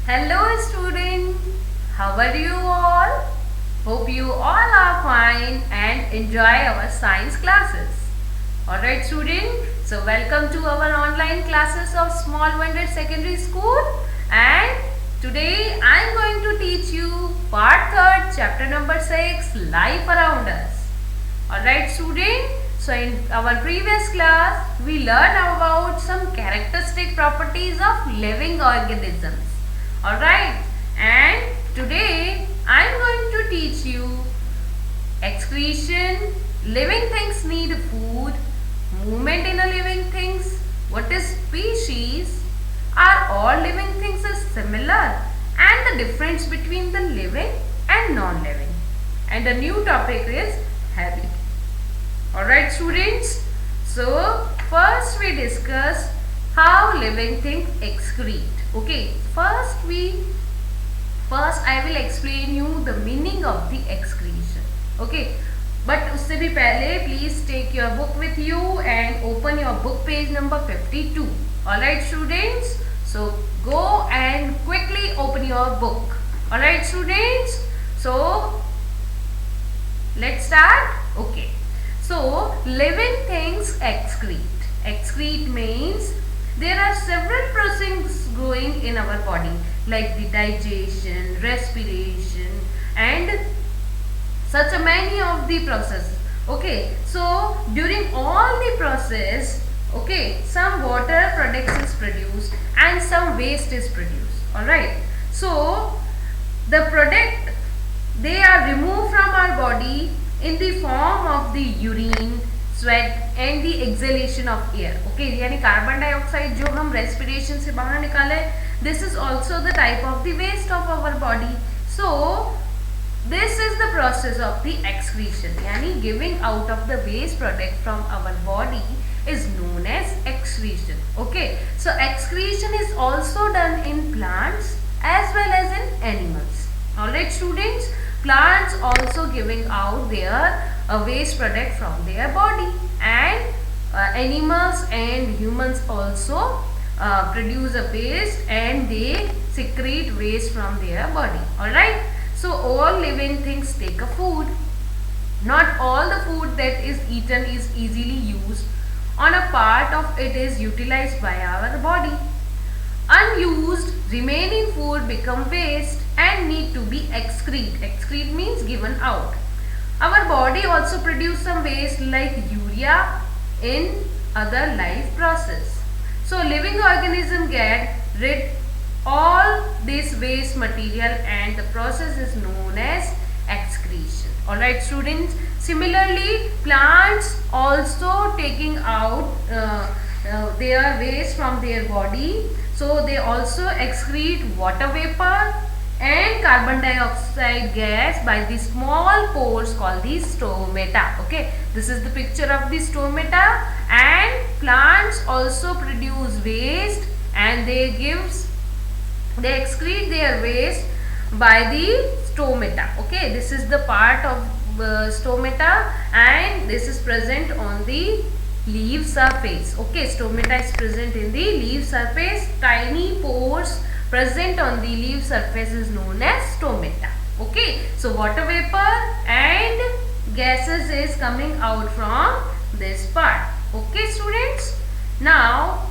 Hello student, how are you all? Hope you all are fine and enjoy our science classes. Alright student, so welcome to our online classes of Small Wonder Secondary School, and today I am going to teach you part 3rd chapter number 6, Life Around Us. Alright student, so in our previous class we learned about some characteristic properties of living organisms. Alright, and today I am going to teach you excretion, living things need food, movement in a living things, what is species, are all living things are similar, and the difference between the living and non-living. And the new topic is habit. Alright students, so first we discuss how living things excrete. Okay, first I will explain you the meaning of the excretion. Okay, but उससे भी पहले please take your book with you and open your book page number 52. Alright students, so go and quickly open your book. Alright students, so let's start. Okay, so living things excrete. Excrete means there are several processes going in our body, like the digestion, respiration, and such a many of the process. Okay, so during all the process, okay, some water products is produced and some waste is produced. Alright, so the product, they are removed from our body in the form of the urine, sweat and the exhalation of air. Okay, यानी carbon dioxide जो हम respiration से बाहर निकाले, this is also the type of the waste of our body. So this is the process of the excretion, यानी giving out of the waste product from our body is known as excretion. Okay, so excretion is also done in plants as well as in animals. Alright students, plants also giving out their waste product from their body, and animals and humans also produce a waste and they secrete waste from their body. Alright, so all living things take a food. Not all the food that is eaten is easily used, on a part of it is utilized by our body. Unused remaining food become waste and need to be excrete. Excrete means given out. Our body also produce some waste like urea in other life process. So living organism get rid all this waste material and the process is known as excretion. Alright students, similarly plants also taking out their waste from their body. So they also excrete water vapor and carbon dioxide gas by the small pores called the stomata. Okay, this is the picture of the stomata, and plants also produce waste and they excrete their waste by the stomata. Okay, this is the part of stomata and this is present on the leaf surface. Okay, stomata is present in the leaf surface. Tiny pores present on the leaf surface is known as stomata. Okay, so water vapor and gases is coming out from this part. Okay students, now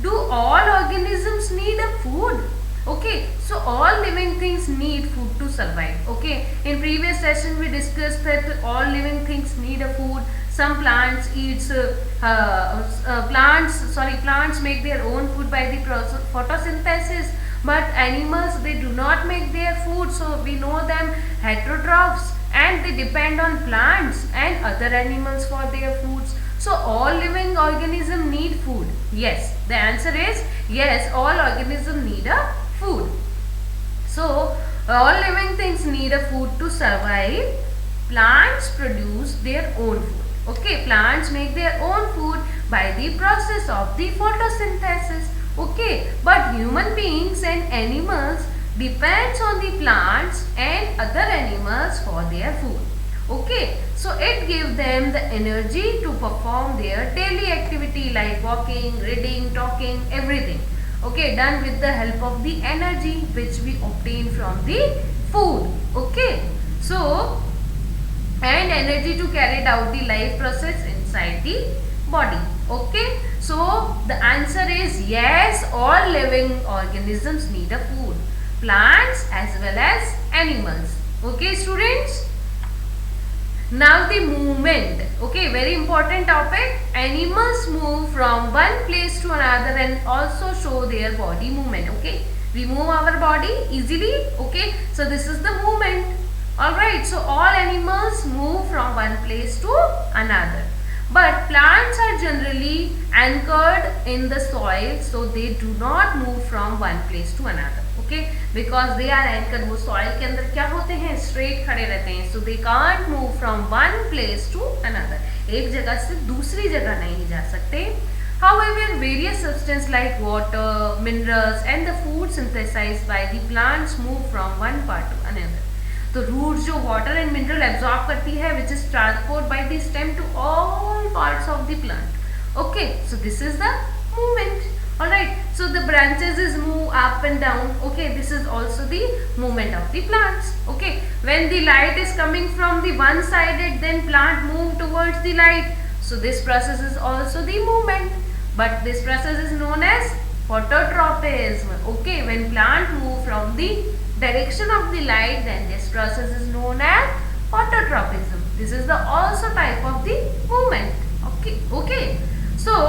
do all organisms need a food? Okay, so all living things need food to survive. Okay, in previous session we discussed that all living things need a food. Some plants eats plants make their own food by the process photosynthesis, but animals, they do not make their food, so we know them heterotrophs, and they depend on plants and other animals for their foods. So all living organisms need food. Yes, the answer is yes, all organisms need a food. So all living things need a food to survive. Plants produce their own food. Okay, plants make their own food by the process of the photosynthesis. Okay, but human beings and animals depends on the plants and other animals for their food. Okay, so it gives them the energy to perform their daily activity like walking, reading, talking, everything. okay, done with the help of the energy which we obtain from the food. Okay, so and energy to carry out the life process inside the body. Okay, so the answer is yes, all living organisms need a food, plants as well as animals. Okay students, now the movement. Okay, very important topic. Animals move from one place to another and also show their body movement. Okay, we move our body easily. Okay, so this is the movement. Alright, so all animals move from one place to another. But plants are generally anchored in the soil, so they do not move from one place to another. Okay, because they are anchored, वो soil के अंदर क्या होते हैं, straight खड़े रहते हैं, so they can't move from one place to another. एक जगह से दूसरी जगह नहीं जा सकते. However, various substances like water, minerals and the food synthesized by the plants move from one part to another. तो रूट जो वाटर एंड मिनरल एब्जॉर्ब करती है which is transport by the stem to all parts of the plant. Okay, so this is the movement. Alright, so the branches is move up and down. Okay, this is also the movement of the plants. Okay, when the light is coming from the one sided then plant move towards the light, so this process is also the movement, but this process is known as phototropism. Okay, when plant move from the direction of the light, then this process is known as phototropism. This is the also type of the movement. Okay. So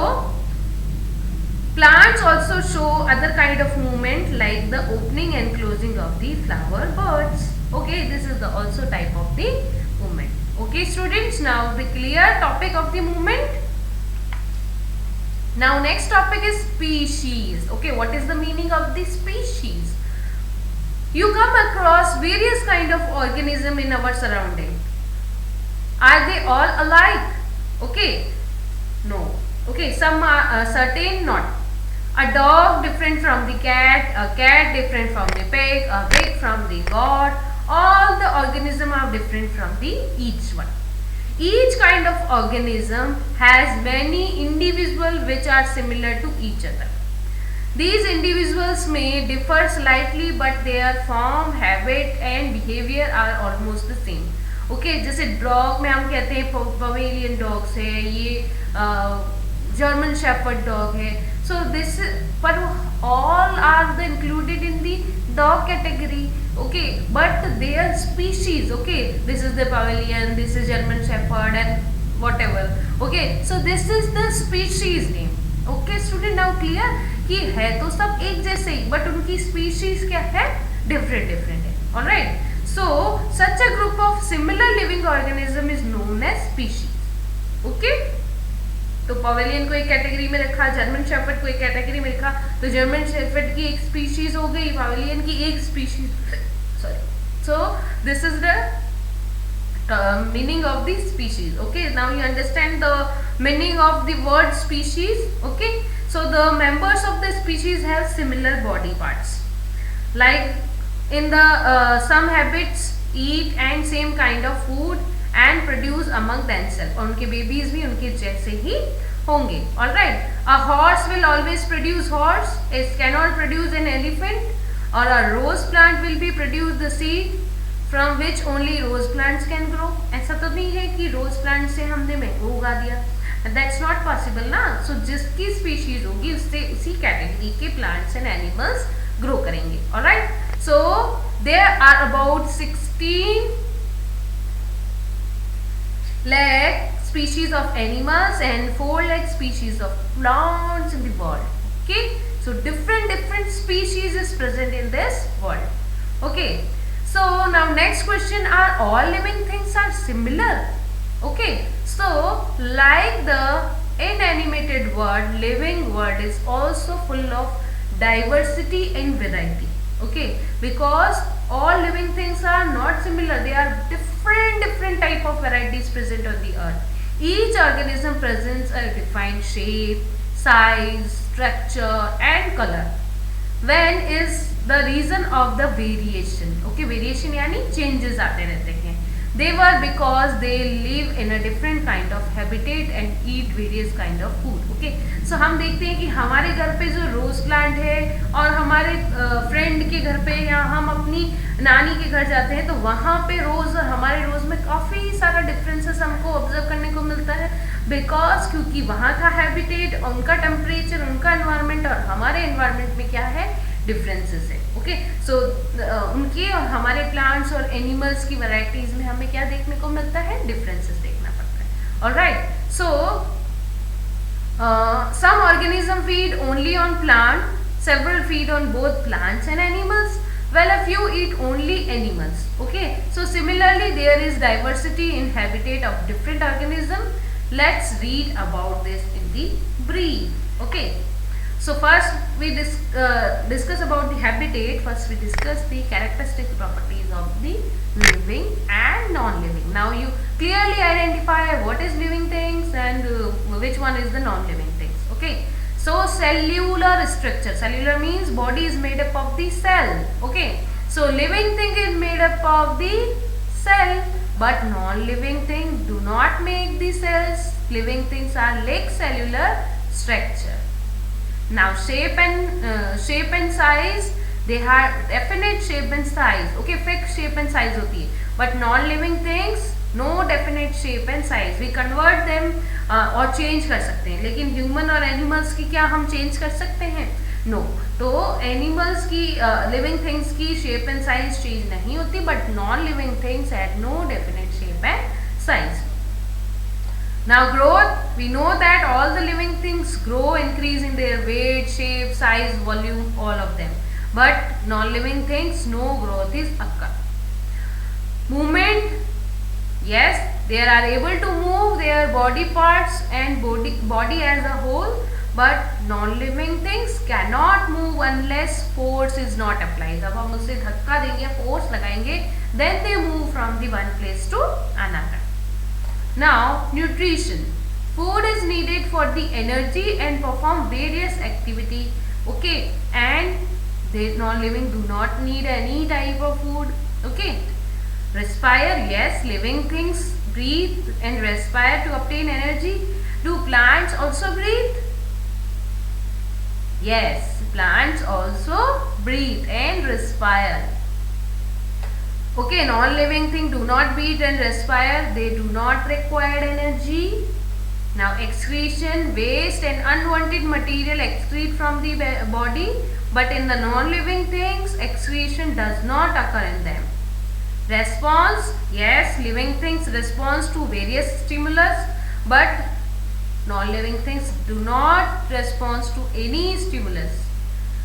plants also show other kind of movement like the opening and closing of the flower buds. Okay, this is the also type of the movement. Okay students, now the clear topic of the movement. Now next topic is species. Okay, what is the meaning of the species? You come across various kind of organism in our surrounding. Are they all alike? Okay, no. Okay, some are certain not. A dog different from the cat, a cat different from the pig, a pig from the goat. All the organism are different from the each one. Each kind of organism has many individuals which are similar to each other. These individuals may differ slightly, but their form, habit and behavior are almost the same. Okay, जैसे dog में हम कहते हैं pavilion dogs है, ये German shepherd dog है. So this, पर all are included in the dog category. Okay, but their species. Okay, this is the Pavilion, this is German Shepherd and whatever. Okay, so this is the species name. Okay student, now clear कि है तो सब एक जैसे ही, but उनकी species क्या है, different है. Alright, so such a group of similar living organism is known as species. Okay, तो पवेलियन को एक कैटेगरी में रखा, जर्मन शेफर्ड को एक कैटेगरी में रखा, तो जर्मन शेफर्ड की एक स्पीशीज हो गई, पवेलियन की एक species. Sorry. So this is the meaning of the species. Okay, now you understand the meaning of the word species. Okay, so the members of the species have similar body parts, like in the some habits, eat and same kind of food and produce among themselves. और उनके babies भी उनके जैसे ही होंगे. All right, a horse will always produce horse. It cannot produce an elephant. Or a rose plant will be produce the seed from which only rose plants can grow. ऐसा तो नहीं है कि rose plant से हमने mango उगा दिया. That's not possible ना. So जिसकी species होगी उससे उसी category के plants and animals grow करेंगे. Alright. So there are about 16 lakh species of animals and 4 lakh species of plants in the world. Okay. So different species is present in this world. Okay, so now next question, are all living things are similar? Okay, so like the inanimated world, living world is also full of diversity and variety. Okay, because all living things are not similar, they are different type of varieties present on the earth. Each organism presents a defined shape, size, structure and color. When is the reason of the variation? Okay, variation यानी changes आते रहते हैं. they were because they live in a different kind of habitat and eat various kind of food. Okay, so हम देखते हैं कि हमारे घर पे जो रोज प्लांट है और हमारे फ्रेंड के घर पे या हम अपनी नानी के घर जाते हैं तो वहाँ पे रोज और हमारे रोज में काफ़ी सारा डिफरेंसेस हमको ऑब्जर्व करने को मिलता है, बिकॉज क्योंकि वहाँ का हैबिटेट, उनका टेम्परेचर, उनका एनवायरनमेंट और हमारे एनवायरनमेंट में क्या है, डिफरेंसेस है. ओके, सो उनके और हमारे प्लांट्स और एनिमल्स की वैरायटीज में हमें क्या देखने को मिलता है, डिफरेंसेस देखना पड़ता है. Alright, so some organisms feed only on plant, several feed on both plants and animals, well a few eat only animals. Okay, so similarly there is diversity in habitat of different organisms. Let's read about this in the brief. Okay, so first we discuss about the habitat. First we discuss the characteristic properties of the living and non-living. Now you clearly identify what is living things and which one is the non-living things. Okay, so cellular structure, cellular means body is made up of the cell. Okay, so living thing is made up of the cell, but non-living things do not make the cells. Living things are like cellular structure. Now shape and size, they have definite shape and size. Okay, fixed shape and size होती है, but non-living things no definite shape and size. We convert them और change कर सकते हैं, लेकिन human और animals की क्या हम change कर सकते हैं? No. तो animals की living things की shape and size change नहीं होती, but non-living things had no definite shape and size. Now growth, we know that all the living things grow, increase in their weight, shape, size, volume, all of them. But non-living things, no growth is occur. Movement, yes, they are able to move their body parts and body as a whole, but non-living things cannot move unless force is not applied. जब हम उसे धक्का देंगे, force लगाएंगे, then they move from the one place to another. Now nutrition, food is needed for the energy and perform various activity. Okay, and they non-living do not need any type of food. Okay, respire, yes, living things breathe and respire to obtain energy. Do plants also breathe? Yes, plants also breathe and respire. Okay, non-living things do not breathe and respire. They do not require energy. Now excretion, waste and unwanted material excrete from the body, but in the non-living things, excretion does not occur in them. Response, yes, living things respond to various stimulus, but non-living things do not respond to any stimulus.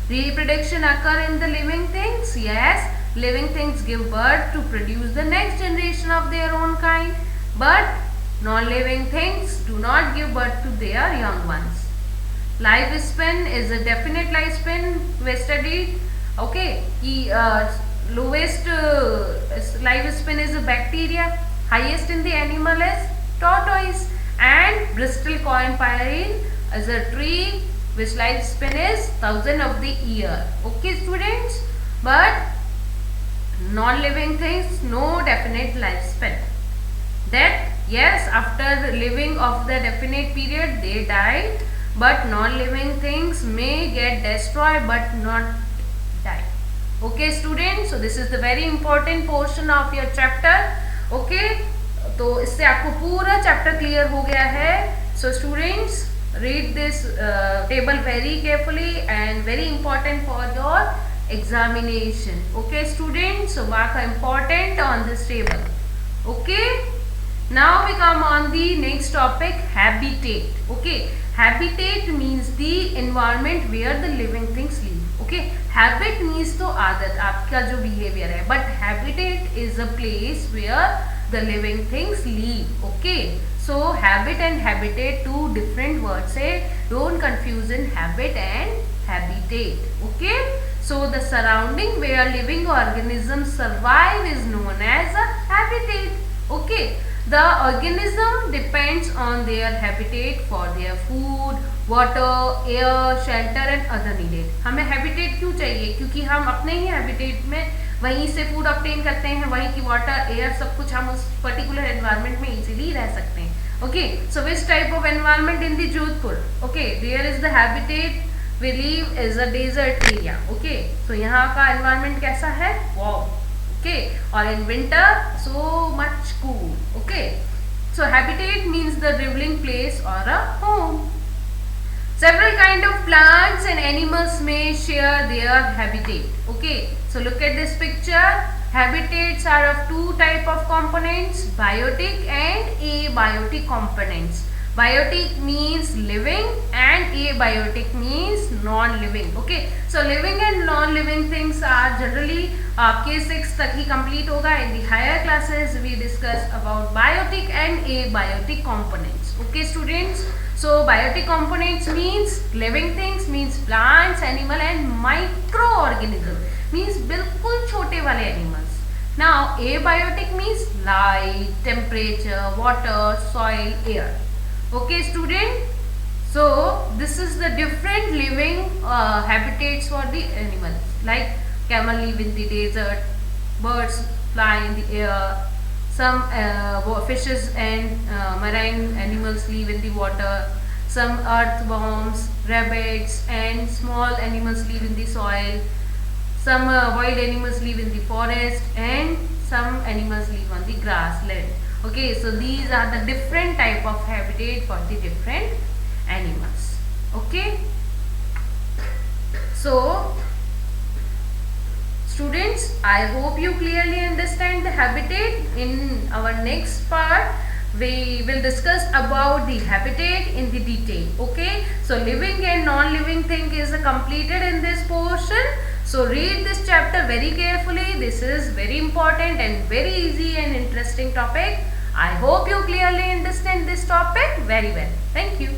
Reproduction occur in the living things, yes. Living things give birth to produce the next generation of their own kind, but non-living things do not give birth to their young ones. Lifespan is a definite lifespan we studied. Okay, lowest lifespan is a bacteria, highest in the animal is tortoise, and Bristol coniferous is a tree which lifespan is 1000 of the year. Okay students, but non-living things no definite lifespan. That yes, after living of the definite period they died, but non-living things may get destroyed but not die. Okay students, so this is the very important portion of your chapter. Okay, तो इससे आपको पूरा chapter clear हो गया है. So students, read this table very carefully and very important for your examination. Okay students, so mark important on this table. Okay, now we come on the next topic, habitat. Okay, habitat means the environment where the living things live. Okay, habit means तो आदत, आपका जो behavior है, but habitat is a place where the living things live. Okay, so habit and habitat two different words है, don't confuse in habit and habitat. Okay, so the surrounding where living organisms survive is known as a habitat. Okay, the organism depends on their habitat for their food, water, air, shelter and other needed. हमें habitat क्यों चाहिए? क्योंकि हम अपने ही habitat में वहीं से food obtain करते हैं, वहीं की वाटर, एयर, सब कुछ हम उस पर्टिकुलर एनवायरनमेंट में इजीली रह सकते हैं. Okay, so which type of environment in the Jodhpur? Okay, there is the habitat we live is a desert area. Okay, so यहाँ का environment कैसा है? Warm. Okay, or in winter so much cool. Okay, so habitat means the dwelling place or a home. Several kind of plants and animals may share their habitat. Okay, so look at this picture. Habitats are of two type of components, biotic and abiotic components. Biotic means living and abiotic means non-living. Okay, so living and non-living things are generally आपके 6 तक ही complete होगा. In the higher classes we discuss about biotic and abiotic components. Okay students, so biotic components means living things, means plants, animal and microorganism, means बिल्कुल छोटे वाले animals. Now abiotic means light, temperature, water, soil, air. Okay student, so this is the different living habitats for the animals. Like camel live in the desert, birds fly in the air, some fishes and marine animals live in the water, some earthworms, rabbits and small animals live in the soil, some wild animals live in the forest and some animals live on the grassland. Okay, so these are the different type of habitat for the different animals. Okay, so students, I hope you clearly understand the habitat. In our next part we will discuss about the habitat in the detail. Okay, so living and non-living thing is completed in this portion. So read this chapter very carefully. This is very important and very easy and interesting topic. I hope you clearly understand this topic very well. Thank you.